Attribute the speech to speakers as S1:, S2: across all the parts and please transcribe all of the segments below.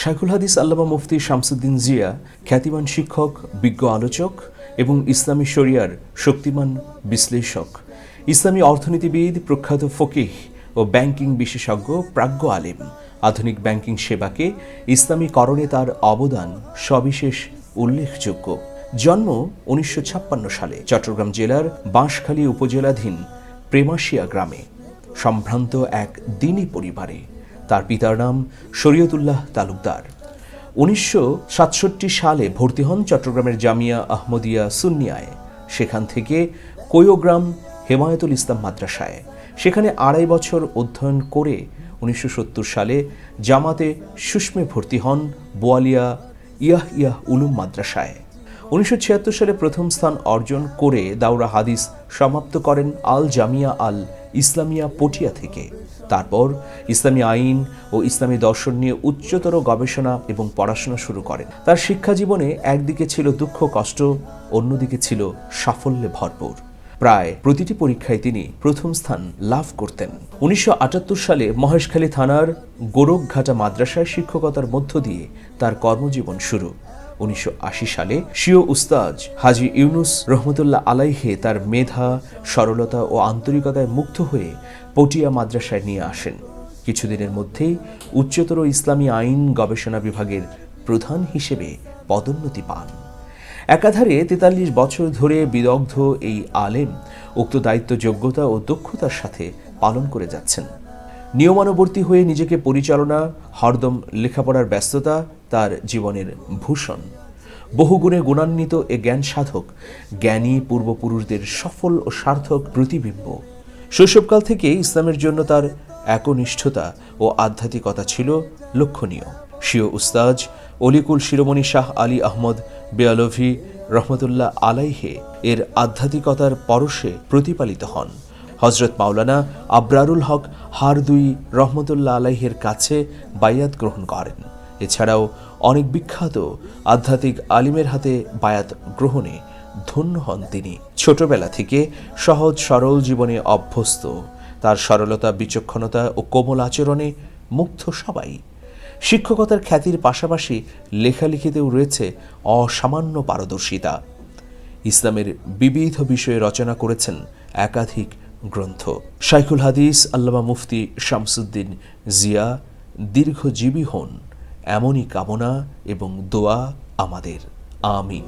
S1: শাইখুল হাদিস আল্লামা মুফতি শামসুদ্দিন জিয়া খ্যাতিমান শিক্ষক, বিজ্ঞ আলোচক এবং ইসলামী শরিয়ার শক্তিমান বিশ্লেষক, ইসলামী অর্থনীতিবিদ, প্রখ্যাত ফকিহ ও ব্যাংকিং বিশেষজ্ঞ, প্রাজ্ঞ আলেম। আধুনিক ব্যাংকিং সেবাকে ইসলামীকরণে তার অবদান সবিশেষ উল্লেখযোগ্য। জন্ম ১৯৫৬ সালে চট্টগ্রাম জেলার বাঁশখালী উপজেলাধীন প্রেমাশিয়া গ্রামে সম্ভ্রান্ত এক দ্বীনী পরিবারে। তার পিতার নাম শরীয়তুল্লাহ তালুকদার। ১৯৬৭ সালে ভর্তি হন চট্টগ্রামের জামিয়া আহমদিয়া সুন্নিয়ায়। সেখান থেকে কোয়োগ্রাম হেমায়েতুল ইসলাম মাদ্রাসায় সেখানে ২.৫ বছর অধ্যয়ন করে ১৯৭০ সালে জামাতে সুষ্মে ভর্তি হন বোয়ালিয়া ইয়াহ উলুম মাদ্রাসায়। ১৯৭৬ সালে প্রথম স্থান অর্জন করে দাওরা হাদিস সমাপ্ত করেন আল জামিয়া আল ইসলামিয়া পটিয়া থেকে। তারপর ইসলামী আইন ও ইসলামী দর্শন নিয়ে উচ্চতর গবেষণা এবং পড়াশোনা শুরু করেন। তার শিক্ষা জীবনে একদিকে ছিল দুঃখ কষ্ট, অন্যদিকে ছিল সাফল্যে ভরপুর। প্রায় প্রতিটি পরীক্ষায় তিনি প্রথম স্থান লাভ করতেন। ১৯৭৮ সালে মহেশখালী থানার গোরখঘাটা মাদ্রাসায় শিক্ষকতার মধ্য দিয়ে তার কর্মজীবন শুরু। ১৯৮০ সালে স্বীয় উস্তাদ হাজী ইউনুস রহমতুল্লাহ আলাইহে তার মেধা, সরলতা ও আন্তরিকতায় মুগ্ধ হয়ে পটিয়া মাদ্রাসায় নিয়ে আসেন। কিছুদিনের মধ্যেই উচ্চতর ইসলামী আইন গবেষণা বিভাগের প্রধান হিসেবে পদোন্নতি পান। একাধারে ৪৩ বছর ধরে বিদগ্ধ এই আলেম উক্ত দায়িত্ব যোগ্যতা ও দক্ষতার সাথে পালন করে যাচ্ছেন। নিয়মানুবর্তী হয়ে নিজেকে পরিচালনা, হরদম লেখাপড়ার ব্যস্ততা তার জীবনের ভূষণ। বহুগুণে গুণান্বিত এ জ্ঞান সাধক জ্ঞানী পূর্বপুরুষদের সফল ও সার্থক প্রতিবিম্ব। শৈশবকাল থেকে ইসলামের জন্য তার একনিষ্ঠতা ও আধ্যাত্মিকতা ছিল লক্ষণীয়। স্বীয় উস্তাজ অলিকুল শিরোমণি শাহ আলী আহমদ বেয়ালভি রহমতুল্লাহ আলাইহে এর আধ্যাত্মিকতার পরশে প্রতিপালিত হন। হজরত মাওলানা আবরারুল হক হারদুই রহমতুল্লাহ আলাইহের কাছে বায়াত গ্রহণ করেন। এছাড়াও অনেক বিখ্যাত আধ্যাত্মিক আলিমের হাতে বায়াত গ্রহণে ধন্য হন তিনি। ছোটবেলা থেকে সহজ সরল জীবনে অভ্যস্ত। তার সরলতা, বিচক্ষণতা ও কোমল আচরণে মুগ্ধ সবাই। শিক্ষকতার খ্যাতির পাশাপাশি লেখালেখিতেও রয়েছে অসামান্য পারদর্শিতা। ইসলামের বিবিধ বিষয়ে রচনা করেছেন একাধিক গ্রন্থ। শাইখুল হাদিস আল্লামা মুফতি শামসুদ্দিন জিয়া দীর্ঘজীবী হন, এমনই কামনা এবং দোয়া আমাদের। আমিন।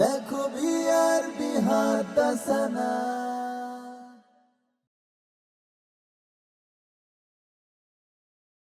S1: দেখো বিয়ার বিহার দাসানা।